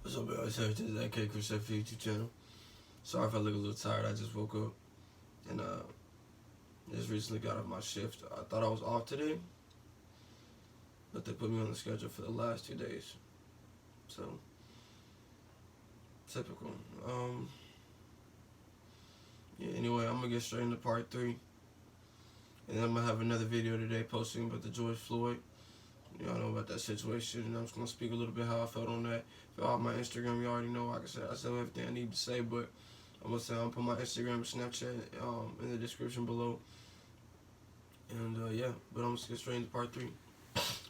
So, I said this is AK Chris F YouTube channel. Sorry if I look a little tired. I just woke up and just recently got off my shift. I thought I was off today, but they put me on the schedule for the last 2 days. So typical. Yeah. Anyway, I'm gonna get straight into part 3, and then I'm gonna have another video today posting about the George Floyd. Y'all know about that situation, and I'm just gonna speak a little bit how I felt on that. If y'all have my Instagram, you already know. Like I said everything I need to say, but I'm gonna put my Instagram and Snapchat in the description below. And yeah, but I'm just gonna get straight into part 3.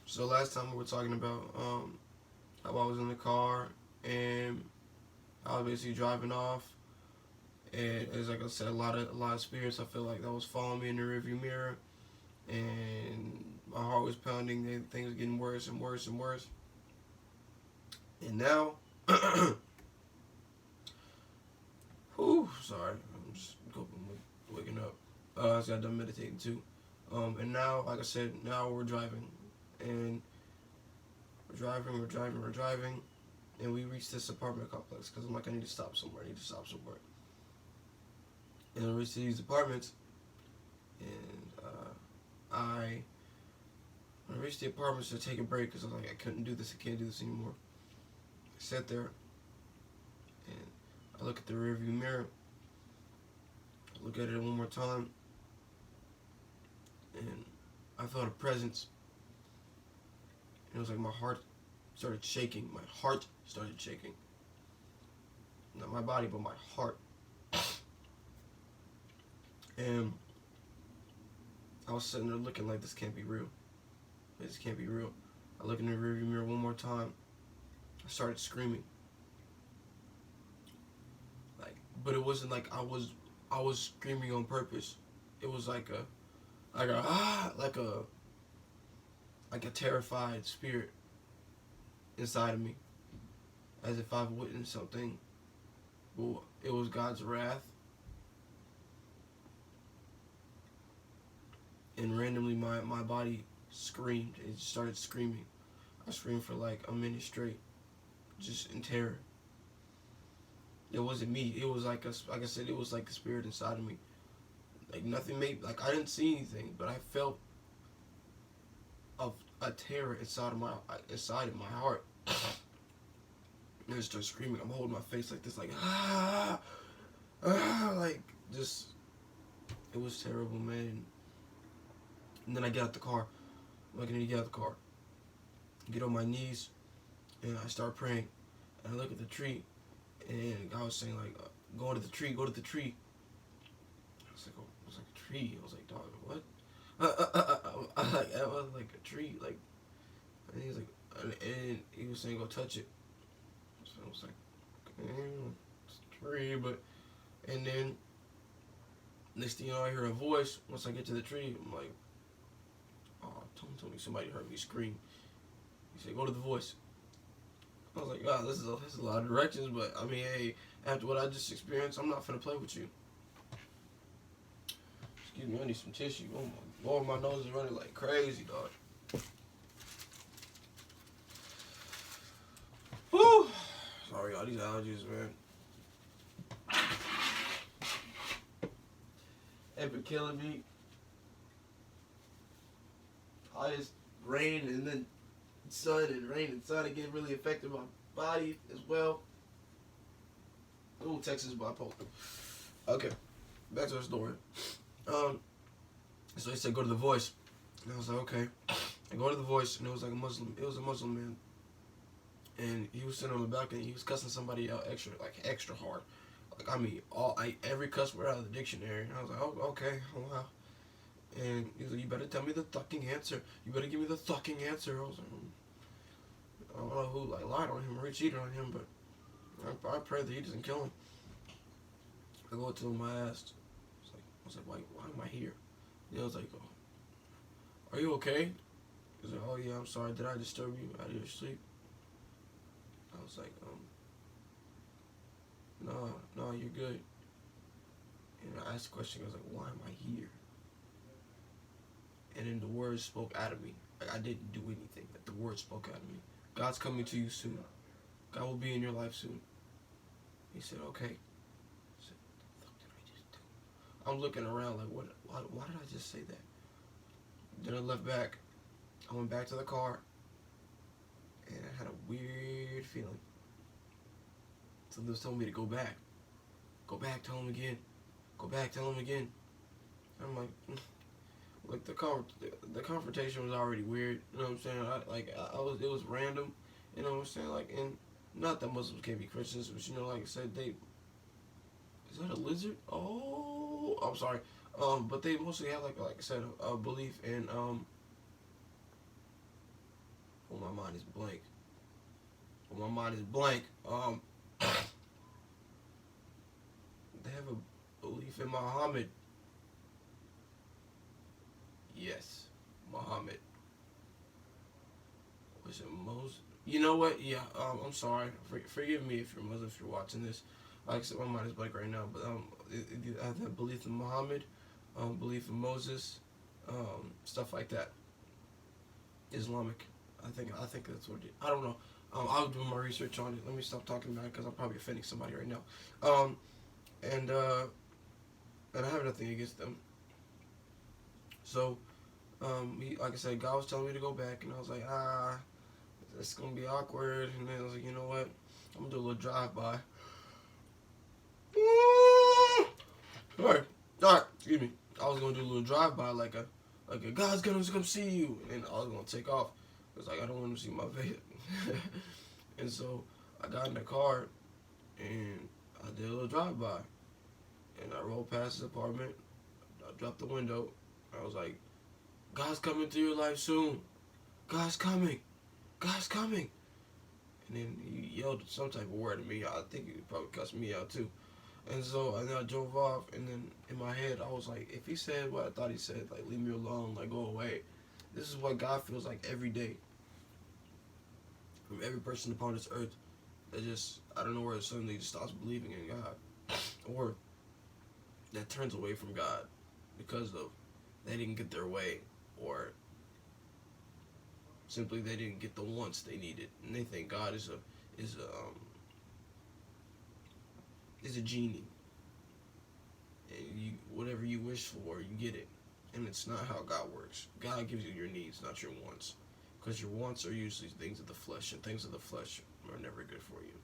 So last time we were talking about how I was in the car and I was basically driving off, and as like I said, a lot of spirits I feel like that was following me in the rearview mirror, and my heart was pounding, and things were getting worse and worse and worse. And now, whew, sorry, I'm just waking up. I just got done meditating too. And now, like I said, now we're driving, and we're driving, and we reached this apartment complex because I'm like, I need to stop somewhere. And I reached these apartments, and when I reached the apartments to take a break because I was like, I can't do this anymore. I sat there, and I look at the rearview mirror. I look at it one more time, and I felt a presence. And it was like my heart started shaking. My heart started shaking. Not my body, but my heart. And I was sitting there looking like, this can't be real. This can't be real. I look in the rearview mirror one more time. I started screaming. But it wasn't like I was screaming on purpose. It was like a terrified spirit inside of me, as if I've witnessed something. Well, it was God's wrath, and randomly my body screamed. It started screaming. I screamed for like a minute straight, just in terror. It wasn't me. It was like I said, it was like a spirit inside of me. Like nothing made, like I didn't see anything, but I felt a terror inside of my heart. And I started screaming. I'm holding my face like this, like like just. It was terrible, man. And then I get out the car. I'm like, I need to get out the car. Get on my knees, and I start praying. And I look at the tree, and God was saying like, go to the tree. I was like a tree. I was like, dog, what? I was like a tree, like. And he was like, and he was saying, go touch it. So I was like, it's a tree, but. And then next thing you know, I hear a voice. Once I get to the tree, I'm like, oh, told me somebody heard me scream. He said, go to the voice. I was like, wow, this is a lot of directions, but I mean, hey, after what I just experienced, I'm not finna play with you. Excuse me, I need some tissue. Oh my Lord, my nose is running like crazy, dog. Whew. Sorry, y'all, these allergies, man. They've been killing me. I just rain and then sun and rain and sun again really affected my body as well. Ooh, Texas bipolar. Okay, back to the story. So he said go to the voice, and I was like, okay. I go to the voice, and it was like a Muslim. It was a Muslim man, and he was sitting on the balcony. He was cussing somebody out extra hard. Like, I mean, every cuss word out of the dictionary. And I was like, oh, okay, oh, wow. And he was like, you better tell me the fucking answer. You better give me the fucking answer. I was like, I don't know who lied on him or cheated on him, but I pray that he doesn't kill him. I go to him, I asked. I was like, why am I here? And he was like, oh, are you okay? He was like, oh yeah, I'm sorry. Did I disturb you out of your sleep? I was like, no, you're good. And I asked the question, I was like, why am I here? And then the words spoke out of me. Like, I didn't do anything, but the words spoke out of me. God's coming to you soon. God will be in your life soon. He said, okay. I said, what the fuck did I just do? I'm looking around like, why did I just say that? Then I left back. I went back to the car, and I had a weird feeling. Something was telling me to go back. Go back, tell him again. Go back, tell him again. I'm like, like the confrontation was already weird. You know what I'm saying? It was random. You know what I'm saying? Like, and not that Muslims can't be Christians, but you know, like I said, is that a lizard? Oh, I'm sorry. But they mostly have like I said, a belief in Oh, my mind is blank. Oh, my mind is blank. They have a belief in Muhammad. Yes, Muhammad. Was it Moses? You know what? Yeah. I'm sorry. Forgive me if you're Muslim, if you're watching this. Like I said, my mind is blank right now. But I have that belief in Muhammad, belief in Moses, stuff like that. Islamic. I think that's what it is. I don't know. I'll do my research on it. Let me stop talking about it because I'm probably offending somebody right now. And I have nothing against them. So, like I said, God was telling me to go back, and I was like, it's gonna be awkward. And then I was like, you know what? I'm gonna do a little drive by. Alright, excuse me. I was gonna do a little drive by, like a God's gonna come see you, and I was gonna take off because like I don't want to see my face. And so I got in the car and I did a little drive by, and I rolled past his apartment. I dropped the window. I was like, God's coming to your life soon. God's coming. God's coming. And then he yelled some type of word at me. I think he probably cussed me out too. And so and then I drove off, and then in my head I was like, if he said what I thought he said, like leave me alone, like go away. This is what God feels like every day. From every person upon this earth that just, I don't know where suddenly just stops believing in God. Or that turns away from God because of they didn't get their way, or simply they didn't get the wants they needed, and they think God is a genie, and you whatever you wish for, you get it, and it's not how God works. God gives you your needs, not your wants, because your wants are usually things of the flesh, and things of the flesh are never good for you.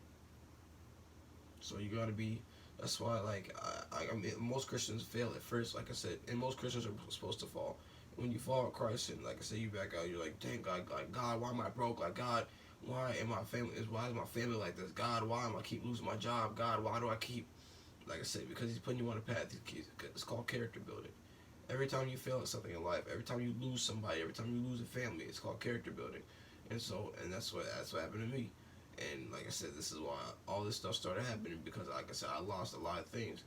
So you gotta be. That's why, like, I mean, most Christians fail at first, like I said, and most Christians are supposed to fall. When you fall in Christ, and like I said, you back out, you're like, dang, God, why am I broke? Like, God, why is my family like this? God, why am I keep losing my job? God, why do I keep, like I said, because He's putting you on a path. It's called character building. Every time you fail at something in life, every time you lose somebody, every time you lose a family, it's called character building. And so, and that's what happened to me. And like I said, this is why all this stuff started happening, because like I said, I lost a lot of things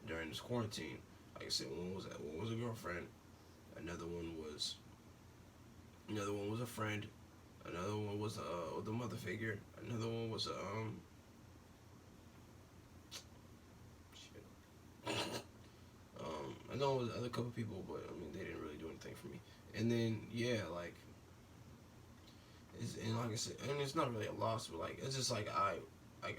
during this quarantine. Like I said, one was a girlfriend, another one was a friend, another one was the mother figure, another one was I know it was other couple people, but I mean they didn't really do anything for me. And then yeah, like and like I said, and it's not really a loss, but like it's just like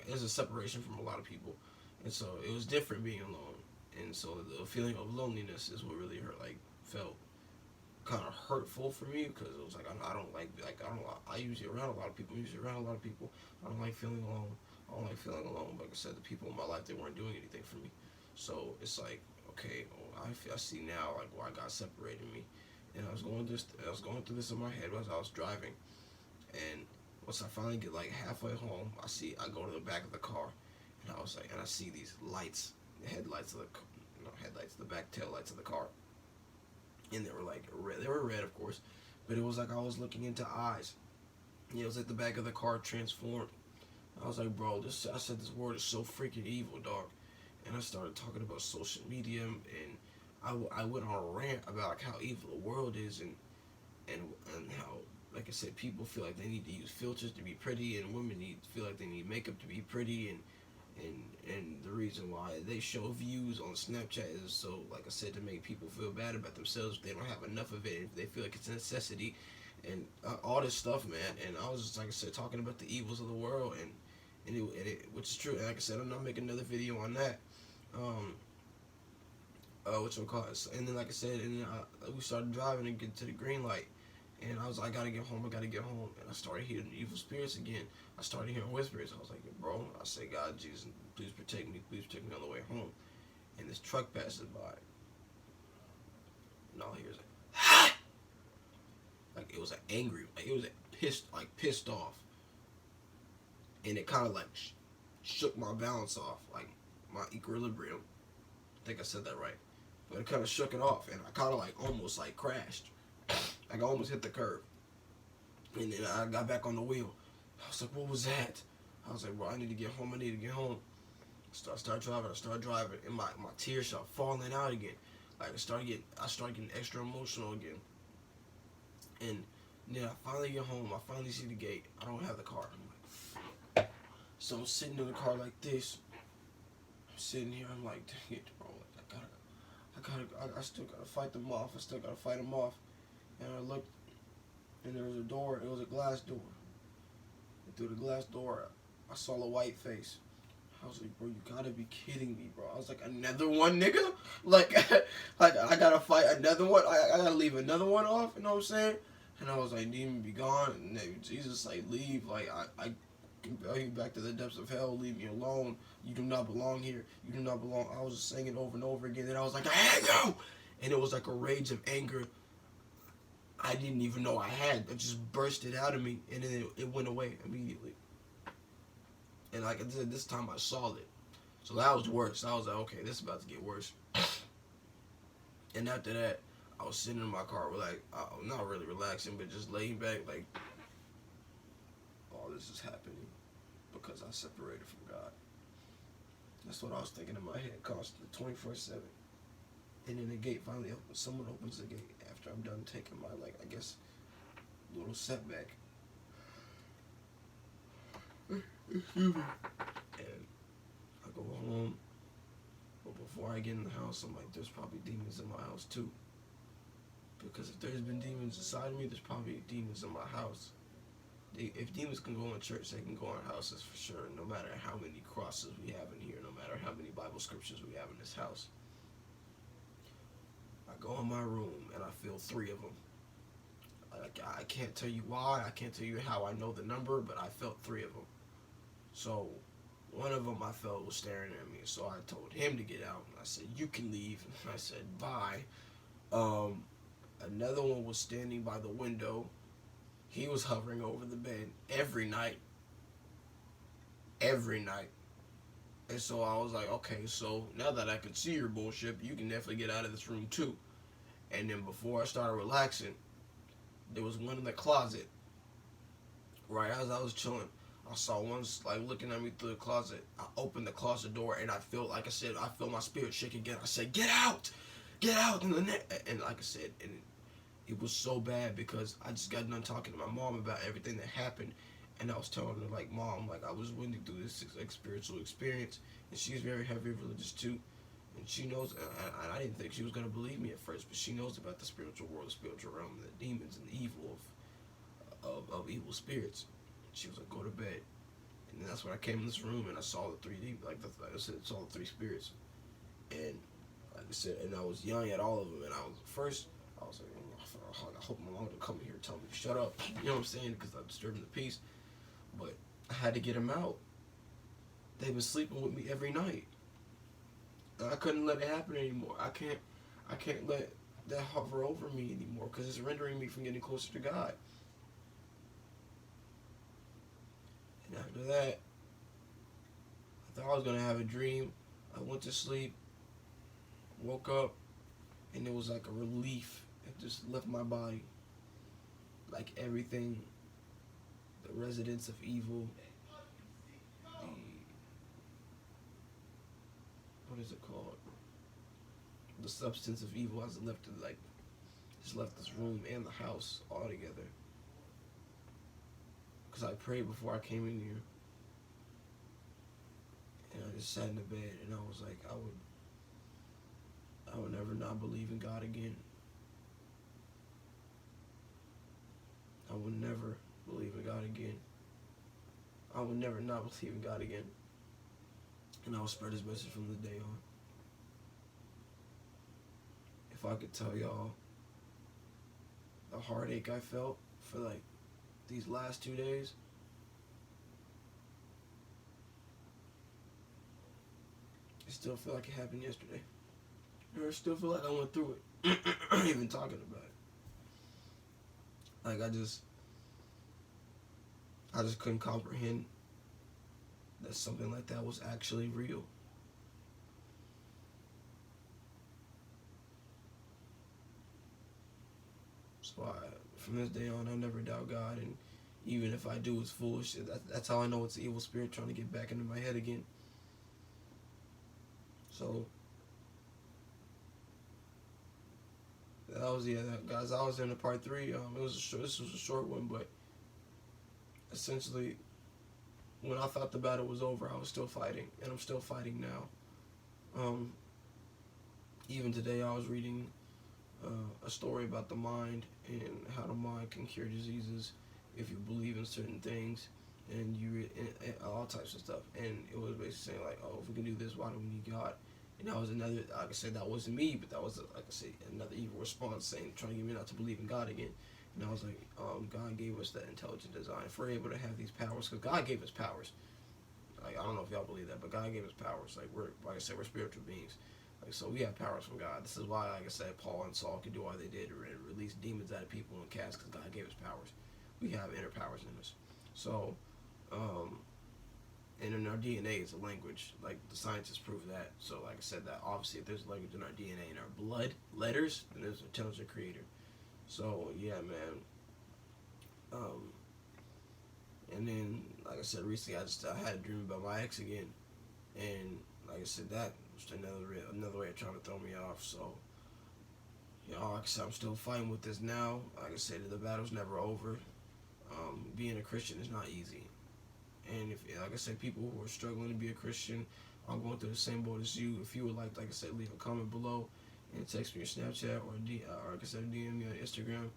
it's a separation from a lot of people, and so it was different being alone, and so the feeling of loneliness is what really hurt. Like felt kind of hurtful for me, because it was like I don't like I usually around a lot of people. I don't like feeling alone. I don't like feeling alone. Like I said, the people in my life, they weren't doing anything for me, so it's like okay, well, I see now like why God separated me, and I was going through this in my head as I was driving. And once I finally get like halfway home, I go to the back of the car, and I was like, and I see these lights, the back tail lights of the car, and they were like red. They were red, of course, but it was like I was looking into eyes. It was like the back of the car transformed. I was like, bro, I said this world is so freaking evil, dog. And I started talking about social media, and I went on a rant about like how evil the world is, and how, like I said, people feel like they need to use filters to be pretty, and women feel like they need makeup to be pretty, and the reason why they show views on Snapchat is so, like I said, to make people feel bad about themselves if they don't have enough of it, if they feel like it's a necessity, and all this stuff, man. And I was just, like I said, talking about the evils of the world, which is true. And like I said, I'm not making another video on that. Which will call it. And then, like I said, and then we started driving and get to the green light. And I was like, I gotta get home, And I started hearing evil spirits again. I started hearing whispers. I was like, bro, I said, God, Jesus, please protect me on the way home. And this truck passes by. And all I hear is like it was angry, like it was pissed off. And it kind of like shook my balance off, like my equilibrium. I think I said that right. But it kind of shook it off, and I kind of like almost like crashed. Like I almost hit the curb. And then I got back on the wheel. I was like, what was that? I was like, bro, I need to get home. I started driving, and my tears started falling out again. Like I started getting extra emotional again. And then I finally get home. I finally see the gate. I don't have the car. I'm like, so I'm sitting in the car like this. I'm sitting here. I'm like, dang it, bro. I still gotta fight them off. And I looked, and there was a door. It was a glass door. And through the glass door, I saw a white face. I was like, bro, you gotta be kidding me, bro. I was like, another one, nigga? Like I gotta fight another one? I gotta leave another one off, you know what I'm saying? And I was like, demon, be gone. And Jesus, like, leave. Like, I compel you back to the depths of hell. Leave me alone. You do not belong here. You do not belong. I was just saying it over and over again. And I was like, I hate you! And it was like a rage of anger I didn't even know I had. It just bursted out of me, and then it went away immediately. And like I said, this time I saw it. So that was worse. I was like, okay, this is about to get worse. And after that, I was sitting in my car, like, not really relaxing, but just laying back, like, all this is happening because I separated from God. That's what I was thinking in my head, constantly, 24/7. And then the gate finally opens. Someone opens the gate after I'm done taking my, like, I guess, little setback. And I go home, but before I get in the house, I'm like, there's probably demons in my house too. Because if there's been demons inside of me, there's probably demons in my house. If demons can go in church, they can go in houses for sure, no matter how many crosses we have in here, no matter how many Bible scriptures we have in this house. I go in my room and I feel 3 of them. I can't tell you why, I can't tell you how I know the number, but I felt 3 of them. So one of them I felt was staring at me, so I told him to get out. I said, you can leave. I said, bye. Another one was standing by the window. He was hovering over the bed every night. And so I was like, okay, so now that I can see your bullshit, you can definitely get out of this room too. And then before I started relaxing, there was one in the closet. Right as I was chilling, I saw one like looking at me through the closet. I opened the closet door and I feel, like I said, I feel my spirit shake again. I said, get out! And like I said, and it was so bad because I just got done talking to my mom about everything that happened. And I was telling her, like, Mom, like, I was winning through this like spiritual experience, and she's very heavy religious too, and she knows. I didn't think she was gonna believe me at first, but she knows about the spiritual world, the spiritual realm, the demons, and the evil of evil spirits. She was like, go to bed, and that's when I came in this room and I saw the 3 demons, like I said, saw the 3 spirits, and like I said, and I was yelling at all of them, and I was like, I hope my mom don't come in here and tell me to shut up, you know what I'm saying, because I'm disturbing the peace. But I had to get them out. They've been sleeping with me every night. I couldn't let it happen anymore. I can't let that hover over me anymore because it's rendering me from getting closer to God. And after that, I thought I was going to have a dream. I went to sleep, woke up, and it was like a relief. It just left my body. Like everything, the residents of evil, what is it called? The substance of evil has left it, like, just left this room and the house all together. Because I prayed before I came in here. And I just sat in the bed and I was like, I would never not believe in God again. I would never believe in God again. I would never not believe in God again. And I will spread his message from the day on. If I could tell y'all the heartache I felt for like these last 2 days, I still feel like it happened yesterday. Or I still feel like I went through it. Even talking about it. Like I just couldn't comprehend that something like that was actually real. So from this day on, I never doubt God, and even if I do, it's foolish. That's how I know it's an evil spirit trying to get back into my head again. So that was guys. I was in the part 3. This was a short one, but essentially, when I thought the battle was over, I was still fighting, and I'm still fighting now. Even today, I was reading a story about the mind and how the mind can cure diseases if you believe in certain things, and and all types of stuff. And it was basically saying like, oh, if we can do this, why do we need God? And that was another, like I said, that wasn't me, but that was, like I said, another evil response saying, trying to get me not to believe in God again. And I was like, God gave us that intelligent design. If we're able to have these powers, because God gave us powers. Like, I don't know if y'all believe that, but God gave us powers. Like like I said, we're spiritual beings. Like, so we have powers from God. This is why, like I said, Paul and Saul could do all they did to release demons out of people and cast, because God gave us powers. We have inner powers in us. So, and in our DNA is a language. Like, the scientists prove that. So, like I said, that obviously if there's language in our DNA and our blood letters, then there's an intelligent creator. So, yeah, man. And then, like I said, recently I had a dream about my ex again. And, like I said, that was another way of trying to throw me off. So, you know, like I said, I'm still fighting with this now. Like I said, the battle's never over. Being a Christian is not easy. And if, like I said, people who are struggling to be a Christian, I'm going through the same boat as you. If you would like I said, leave a comment below and text me your Snapchat or like I said, DM me on Instagram.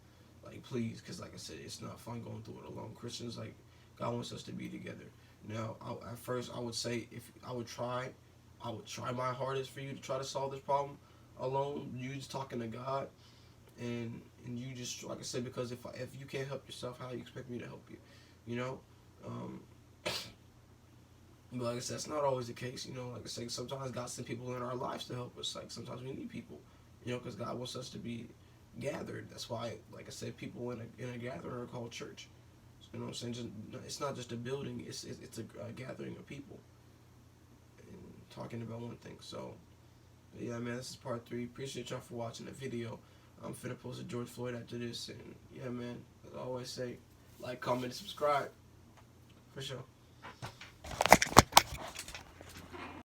Like, please, because like I said, it's not fun going through it alone. Christians, like, God wants us to be together. Now, at first, I would say if I would try my hardest for you to try to solve this problem alone. You just talking to God, and you just, like I said, because if you can't help yourself, how do you expect me to help you? You know. But like I said, that's not always the case. You know, like I said, sometimes God sends people in our lives to help us. Like, sometimes we need people. You know, because God wants us to be gathered. That's why, like I said, people in a gathering are called church. You know what I'm saying? It's not just a building. It's a gathering of people and talking about one thing. So, yeah, man, this is part 3. Appreciate y'all for watching the video. I'm finna post a George Floyd after this. And, yeah, man, as I always say, like, comment, and subscribe. For sure.